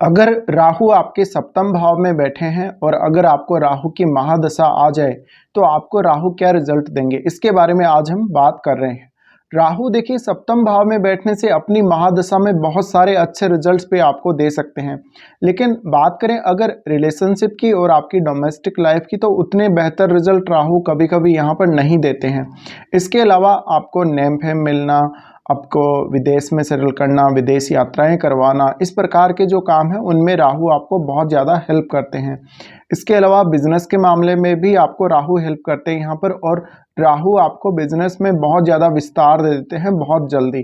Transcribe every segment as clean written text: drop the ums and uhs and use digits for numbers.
अगर राहु आपके सप्तम भाव में बैठे हैं और अगर आपको राहु की महादशा आ जाए तो आपको राहु क्या रिजल्ट देंगे, इसके बारे में आज हम बात कर रहे हैं। राहु देखिए सप्तम भाव में बैठने से अपनी महादशा में बहुत सारे अच्छे रिजल्ट्स पे आपको दे सकते हैं, लेकिन बात करें अगर रिलेशनशिप की और आपकी डोमेस्टिक लाइफ की तो उतने बेहतर रिजल्ट राहु कभी कभी यहाँ पर नहीं देते हैं। इसके अलावा आपको नेम फेम मिलना, आपको विदेश में सेटल करना, विदेश यात्राएं करवाना, इस प्रकार के जो काम हैं उनमें राहु आपको बहुत ज़्यादा हेल्प करते हैं। इसके अलावा बिजनेस के मामले में भी आपको राहु हेल्प करते हैं यहाँ पर, और राहु आपको बिजनेस में बहुत ज़्यादा विस्तार दे देते हैं बहुत जल्दी।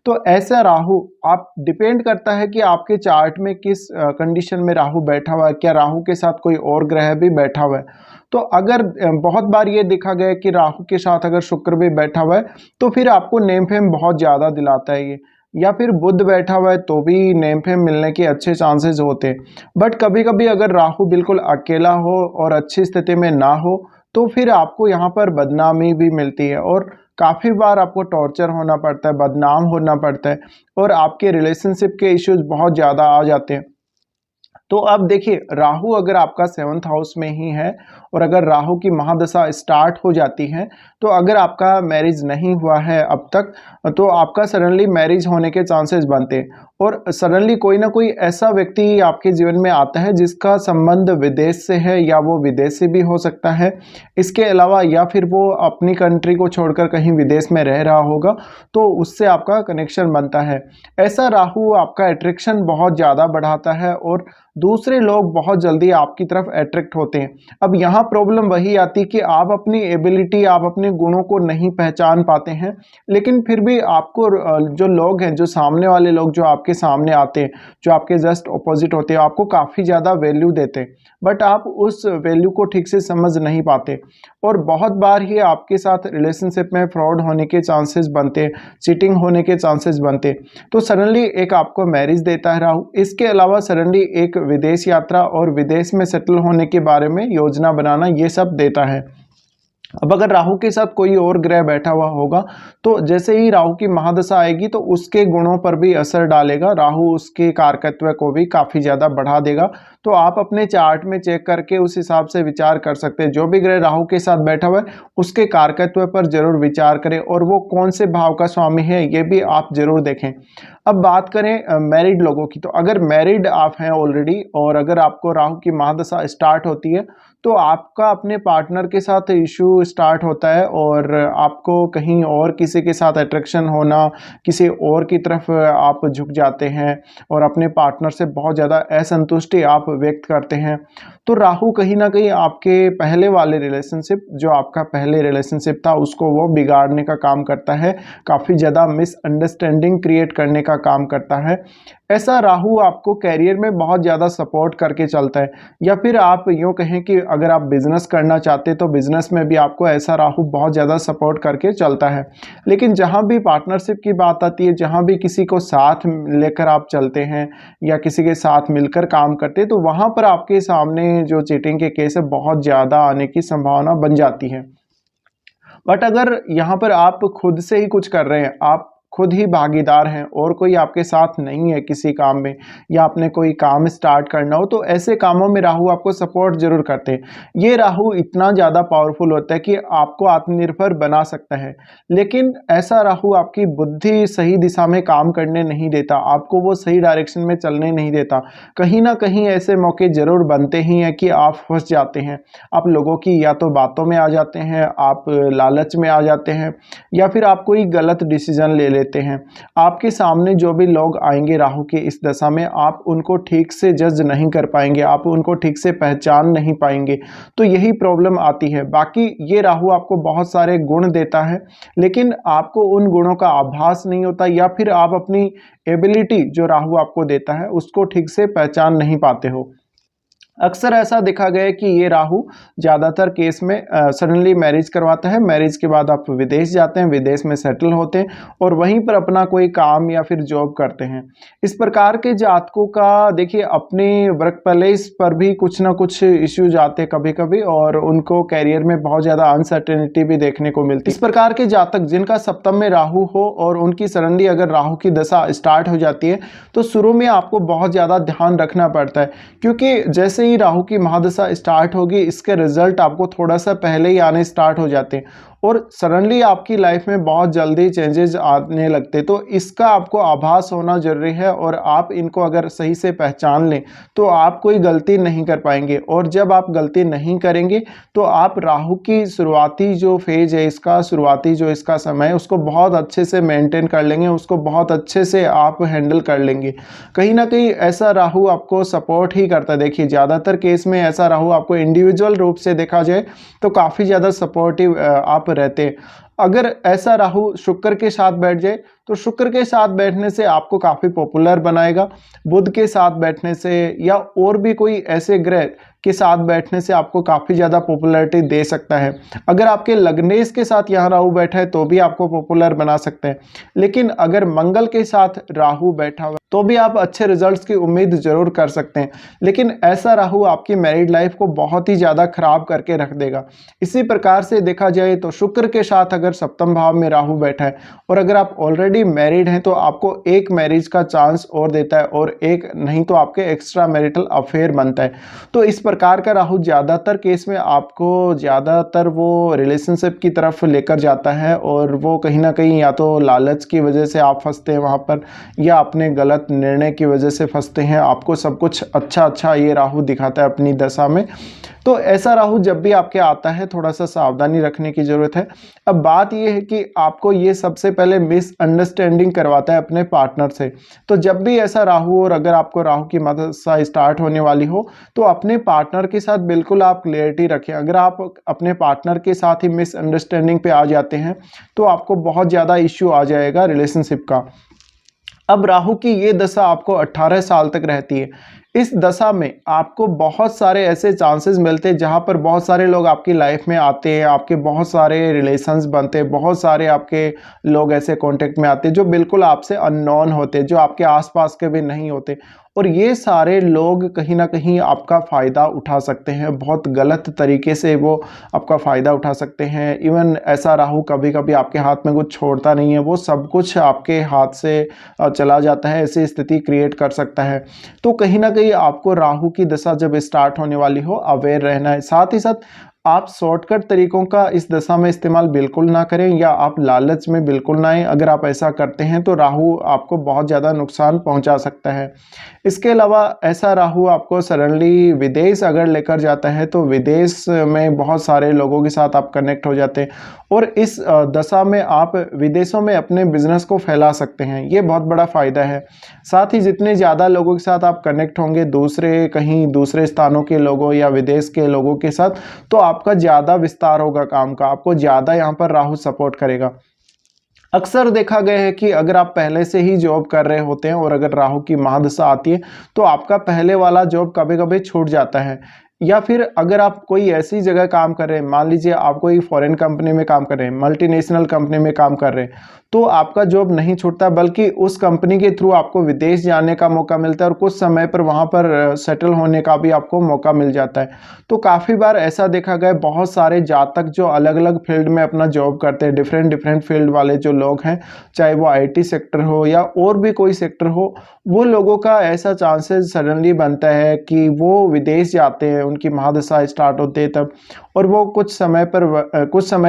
तो ऐसा राहु आप डिपेंड करता है कि आपके चार्ट में किस कंडीशन में राहु बैठा हुआ है, क्या राहु के साथ कोई और ग्रह भी बैठा हुआ है। तो अगर बहुत बार ये देखा गया है कि राहु के साथ अगर शुक्र भी बैठा हुआ है तो फिर आपको नेम फेम बहुत ज़्यादा दिलाता है ये, या फिर बुध बैठा हुआ है तो भी नेम फेम मिलने के अच्छे चांसेस होते हैं। बट कभी कभी अगर राहु बिल्कुल अकेला हो और अच्छी स्थिति में ना हो तो फिर आपको यहाँ पर बदनामी भी मिलती है और काफ़ी बार आपको टॉर्चर होना पड़ता है, बदनाम होना पड़ता है, और आपके रिलेशनशिप के इश्यूज बहुत ज़्यादा आ जाते हैं। तो अब देखिए राहु अगर आपका सेवन्थ हाउस में ही है और अगर राहु की महादशा स्टार्ट हो जाती है तो अगर आपका मैरिज नहीं हुआ है अब तक तो आपका सडनली मैरिज होने के चांसेस बनते हैं, और सडनली कोई ना कोई ऐसा व्यक्ति आपके जीवन में आता है जिसका संबंध विदेश से है, या वो विदेश से भी हो सकता है। इसके अलावा या फिर वो अपनी कंट्री को छोड़कर कहीं विदेश में रह रहा होगा तो उससे आपका कनेक्शन बनता है। ऐसा राहु आपका अट्रैक्शन बहुत ज़्यादा बढ़ाता है और दूसरे लोग बहुत जल्दी आपकी तरफ अट्रैक्ट होते हैं। अब यहाँ प्रॉब्लम वही आती है कि आप अपनी एबिलिटी, आप अपने गुणों को नहीं पहचान पाते हैं, लेकिन फिर भी आपको जो लोग हैं, जो सामने वाले लोग जो आपके सामने आते हैं, जो आपके जस्ट ऑपोजिट होते हैं, आपको काफ़ी ज़्यादा वैल्यू देते हैं, बट आप उस वैल्यू को ठीक से समझ नहीं पाते। और बहुत बार ही आपके साथ रिलेशनशिप में फ्रॉड होने के चांसेस बनते हैं, चीटिंग होने के चांसेस बनते हैं। तो सडनली एक आपको मैरिज देता है राहु, इसके अलावा सडनली एक विदेश यात्रा और विदेश में सेटल होने के बारे में योजना बनाना, ये सब देता है। अब अगर राहु के साथ कोई और ग्रह बैठा हुआ होगा तो जैसे ही राहु की महादशा आएगी तो उसके गुणों पर भी असर डालेगा, राहु उसके कारकत्व को भी काफ़ी ज़्यादा बढ़ा देगा। तो आप अपने चार्ट में चेक करके उस हिसाब से विचार कर सकते हैं, जो भी ग्रह राहु के साथ बैठा हुआ है उसके कारकत्व पर जरूर विचार करें और वो कौन से भाव का स्वामी है ये भी आप जरूर देखें। अब बात करें मैरिड लोगों की, तो अगर मैरिड आप हैं ऑलरेडी और अगर आपको राहु की महादशा स्टार्ट होती है तो आपका अपने पार्टनर के साथ इशू स्टार्ट होता है और आपको कहीं और किसी के साथ अट्रैक्शन होना, किसी और की तरफ आप झुक जाते हैं और अपने पार्टनर से बहुत ज़्यादा असंतुष्टि आप व्यक्त करते हैं। तो राहु कहीं ना कहीं आपके पहले वाले रिलेशनशिप, जो आपका पहले रिलेशनशिप था, उसको वो बिगाड़ने का काम करता है, काफ़ी ज़्यादा मिसअंडरस्टैंडिंग क्रिएट करने का काम करता है। ऐसा राहु आपको कैरियर में बहुत ज़्यादा सपोर्ट करके चलता है, या फिर आप यूँ कहें कि अगर आप बिजनेस करना चाहते तो बिजनेस में भी आपको ऐसा राहु बहुत ज़्यादा सपोर्ट करके चलता है। लेकिन जहाँ भी पार्टनरशिप की बात आती है, जहाँ भी किसी को साथ लेकर आप चलते हैं या किसी के साथ मिलकर काम करते हैं, तो वहाँ पर आपके सामने जो चीटिंग के केस है बहुत ज़्यादा आने की संभावना बन जाती है। बट अगर यहाँ पर आप खुद से ही कुछ कर रहे हैं, आप खुद ही भागीदार हैं और कोई आपके साथ नहीं है किसी काम में, या आपने कोई काम स्टार्ट करना हो, तो ऐसे कामों में राहु आपको सपोर्ट जरूर करते हैं। ये राहु इतना ज़्यादा पावरफुल होता है कि आपको आत्मनिर्भर बना सकता है, लेकिन ऐसा राहु आपकी बुद्धि सही दिशा में काम करने नहीं देता, आपको वो सही डायरेक्शन में चलने नहीं देता। कहीं ना कहीं ऐसे मौके जरूर बनते ही हैं कि आप फंस जाते हैं, आप लोगों की या तो बातों में आ जाते हैं, आप लालच में आ जाते हैं, या फिर आप कोई गलत डिसीजन ले लेते हैं। आपके सामने जो भी लोग आएंगे राहु की इस दशा में, आप उनको ठीक से जज नहीं कर पाएंगे, आप उनको ठीक से पहचान नहीं पाएंगे। तो यही प्रॉब्लम आती है। बाकी ये राहु आपको बहुत सारे गुण देता है, लेकिन आपको उन गुणों का आभास नहीं होता, या फिर आप अपनी एबिलिटी जो राहु आपको देता है उसको ठीक से पहचान नहीं पाते हो। अक्सर ऐसा देखा गया है कि ये राहु ज़्यादातर केस में सडनली मैरिज करवाता है। मैरिज के बाद आप विदेश जाते हैं, विदेश में सेटल होते हैं और वहीं पर अपना कोई काम या फिर जॉब करते हैं। इस प्रकार के जातकों का देखिए अपने वर्क प्लेस पर भी कुछ ना कुछ इश्यूज आते हैं कभी कभी, और उनको कैरियर में बहुत ज़्यादा अनसर्टेनिटी भी देखने को मिलती है। इस प्रकार के जातक जिनका सप्तम में राहु हो और उनकी सडनली अगर राहु की दशा स्टार्ट हो जाती है तो शुरू में आपको बहुत ज़्यादा ध्यान रखना पड़ता है, क्योंकि जैसे ही राहु की महादशा स्टार्ट होगी इसके रिजल्ट आपको थोड़ा सा पहले ही आने स्टार्ट हो जाते हैं और सडनली आपकी लाइफ में बहुत जल्दी चेंजेस आने लगते। तो इसका आपको आभास होना जरूरी है और आप इनको अगर सही से पहचान लें तो आप कोई गलती नहीं कर पाएंगे, और जब आप गलती नहीं करेंगे तो आप राहु की शुरुआती जो फेज है, इसका शुरुआती जो इसका समय है उसको बहुत अच्छे से मेंटेन कर लेंगे, उसको बहुत अच्छे से आप हैंडल कर लेंगे। कहीं ना कहीं ऐसा राहु आपको सपोर्ट ही करता है। देखिए ज़्यादातर केस में ऐसा राहु आपको इंडिविजुअल रूप से देखा जाए तो काफ़ी ज़्यादा सपोर्टिव आप रहते हैं। अगर ऐसा राहु शुक्र के साथ बैठ जाए तो शुक्र के साथ बैठने से आपको काफ़ी पॉपुलर बनाएगा। बुध के साथ बैठने से या और भी कोई ऐसे ग्रह के साथ बैठने से आपको काफ़ी ज़्यादा पॉपुलैरिटी दे सकता है। अगर आपके लग्नेश के साथ यहाँ राहु बैठा है तो भी आपको पॉपुलर बना सकते हैं, लेकिन अगर मंगल के साथ राहु बैठा हुआ तो भी आप अच्छे रिजल्ट्स की उम्मीद जरूर कर सकते हैं, लेकिन ऐसा राहु आपकी मैरिड लाइफ को बहुत ही ज़्यादा खराब करके रख देगा। इसी प्रकार से देखा जाए तो शुक्र के साथ अगर सप्तम भाव में राहु बैठा है और अगर आप ऑलरेडी मैरिड हैं तो आपको एक मैरिज का चांस और देता है, और एक नहीं तो आपके एक्स्ट्रा मैरिटल अफेयर बनता है। तो इस प्रकार का राहु ज़्यादातर केस में आपको ज़्यादातर वो रिलेशनशिप की तरफ लेकर जाता है, और वो कहीं ना कहीं या तो लालच की वजह से आप फंसते हैं वहाँ पर, या अपने गलत निर्णय की वजह से फंसते हैं। आपको सब कुछ अच्छा अच्छा ये राहु दिखाता है अपनी दशा में। तो ऐसा राहु जब भी आपके आता है थोड़ा सा सावधानी रखने की जरूरत है। अब बात यह है कि आपको ये सबसे पहले मिसअंडरस्टैंडिंग करवाता है अपने पार्टनर से। तो जब भी ऐसा राहु, और अगर आपको राहु की दशा स्टार्ट होने वाली हो तो अपने पार्टनर के साथ बिल्कुल आप क्लियरिटी रखें। अगर आप अपने पार्टनर के साथ ही मिसअंडरस्टैंडिंग पे आ जाते हैं तो आपको बहुत ज़्यादा इश्यू आ जाएगा रिलेशनशिप का। अब राहु की ये दशा आपको 18 साल तक रहती है। इस दशा में आपको बहुत सारे ऐसे चांसेस मिलते हैं जहां पर बहुत सारे लोग आपकी लाइफ में आते हैं, आपके बहुत सारे रिलेशंस बनते हैं, बहुत सारे आपके लोग ऐसे कांटेक्ट में आते हैं जो बिल्कुल आपसे अननोन होते हैं, जो आपके आसपास के भी नहीं होते, और ये सारे लोग कहीं ना कहीं आपका फ़ायदा उठा सकते हैं। बहुत गलत तरीके से वो आपका फ़ायदा उठा सकते हैं। इवन ऐसा राहु कभी कभी आपके हाथ में कुछ छोड़ता नहीं है, वो सब कुछ आपके हाथ से चला जाता है, ऐसी स्थिति क्रिएट कर सकता है। तो कहीं ना कहीं आपको राहु की दशा जब स्टार्ट होने वाली हो अवेयर रहना है। साथ ही साथ आप शॉर्टकट तरीकों का इस दशा में इस्तेमाल बिल्कुल ना करें, या आप लालच में बिल्कुल ना आए। अगर आप ऐसा करते हैं तो राहु आपको बहुत ज़्यादा नुकसान पहुंचा सकता है। इसके अलावा ऐसा राहु आपको सडनली विदेश अगर लेकर जाता है तो विदेश में बहुत सारे लोगों के साथ आप कनेक्ट हो जाते हैं, और इस दशा में आप विदेशों में अपने बिजनेस को फैला सकते हैं। ये बहुत बड़ा फ़ायदा है। साथ ही जितने ज़्यादा लोगों के साथ आप कनेक्ट होंगे, दूसरे कहीं दूसरे स्थानों के लोगों या विदेश के लोगों के साथ, तो आपका ज़्यादा विस्तार होगा काम का, आपको ज़्यादा यहाँ पर राहु सपोर्ट करेगा। अक्सर देखा गया है कि अगर आप पहले से ही जॉब कर रहे होते हैं और अगर राहु की महादशा आती है तो आपका पहले वाला जॉब कभी कभी छूट जाता है, या फिर अगर आप कोई ऐसी जगह काम कर रहे हैं, मान लीजिए आप कोई फॉरेन कंपनी में काम कर रहे हैं, मल्टीनेशनल कंपनी में काम कर रहे हैं, तो आपका जॉब नहीं छूटता, बल्कि उस कंपनी के थ्रू आपको विदेश जाने का मौका मिलता है और कुछ समय पर वहाँ पर सेटल होने का भी आपको मौका मिल जाता है। तो काफ़ी बार ऐसा देखा गया, बहुत सारे जातक जो अलग अलग फील्ड में अपना जॉब करते हैं, डिफरेंट डिफरेंट फील्ड वाले जो लोग हैं, चाहे वो IT सेक्टर हो या और भी कोई सेक्टर हो, वो लोगों का ऐसा चांसेस सडनली बनता है कि वो विदेश जाते हैं, उनकी महादशा स्टार्ट होती है तब, और वो कुछ समय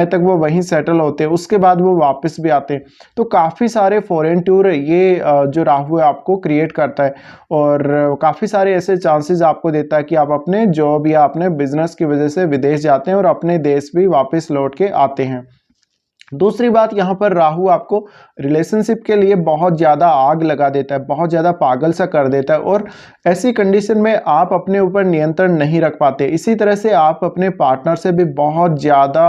तक वो वहीं सेटल होते हैं, उसके बाद वो वापस भी आते हैं। तो काफ़ी सारे फॉरेन टूर ये जो राहु है आपको क्रिएट करता है, और काफ़ी सारे ऐसे चांसेस आपको देता है कि आप अपने जॉब या अपने बिजनेस की वजह से विदेश जाते हैं और अपने देश भी वापस लौट के आते हैं। दूसरी बात, यहाँ पर राहु आपको रिलेशनशिप के लिए बहुत ज़्यादा आग लगा देता है, बहुत ज़्यादा पागल सा कर देता है, और ऐसी कंडीशन में आप अपने ऊपर नियंत्रण नहीं रख पाते। इसी तरह से आप अपने पार्टनर से भी बहुत ज़्यादा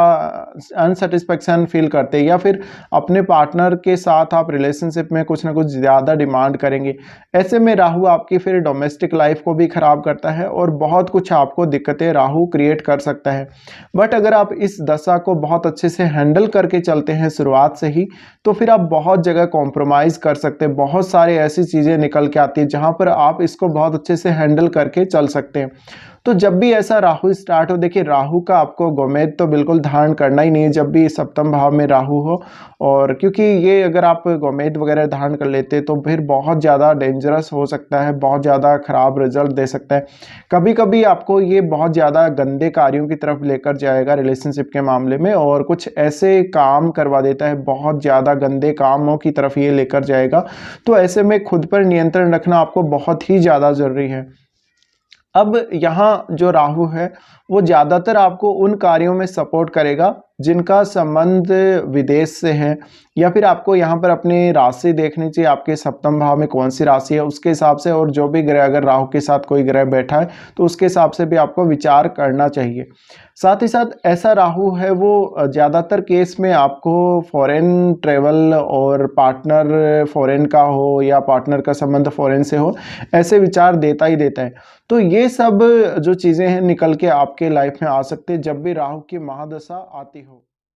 अनसेटिस्फेक्शन फील करते हैं, या फिर अपने पार्टनर के साथ आप रिलेशनशिप में कुछ ना कुछ ज़्यादा डिमांड करेंगे। ऐसे में राहु आपकी फिर डोमेस्टिक लाइफ को भी ख़राब करता है और बहुत कुछ आपको दिक्कतें राहु क्रिएट कर सकता है। बट अगर आप इस दशा को बहुत अच्छे से हैंडल करके चलते हैं शुरुआत से ही, तो फिर आप बहुत जगह कॉम्प्रोमाइज़ कर सकते हैं। बहुत सारी ऐसी चीज़ें निकल के आती है जहाँ पर आप इसको बहुत अच्छे से हैंडल करके चल सकते हैं। तो जब भी ऐसा राहु स्टार्ट हो, देखिए राहु का आपको गोमेद तो बिल्कुल धारण करना ही नहीं है जब भी सप्तम भाव में राहु हो, और क्योंकि ये अगर आप गोमेद वगैरह धारण कर लेते तो फिर बहुत ज़्यादा डेंजरस हो सकता है, बहुत ज़्यादा ख़राब रिजल्ट दे सकता है। कभी कभी आपको ये बहुत ज़्यादा गंदे कार्यों की तरफ लेकर जाएगा रिलेशनशिप के मामले में, और कुछ ऐसे काम करवा देता है, बहुत ज़्यादा गंदे कामों की तरफ ये लेकर जाएगा। तो ऐसे में खुद पर नियंत्रण रखना आपको बहुत ही ज़्यादा ज़रूरी है। अब यहाँ जो राहु है वो ज़्यादातर आपको उन कार्यों में सपोर्ट करेगा जिनका संबंध विदेश से है, या फिर आपको यहाँ पर अपनी राशि देखनी चाहिए, आपके सप्तम भाव में कौन सी राशि है उसके हिसाब से, और जो भी ग्रह, अगर राहु के साथ कोई ग्रह बैठा है तो उसके हिसाब से भी आपको विचार करना चाहिए। साथ ही साथ ऐसा राहु है वो ज़्यादातर केस में आपको फॉरेन ट्रेवल, और पार्टनर फॉरेन का हो या पार्टनर का संबंध फॉरेन से हो, ऐसे विचार देता ही देता है। तो ये सब जो चीज़ें हैं निकल के आपके लाइफ में आ सकते हैं जब भी राहु की महादशा आती हो।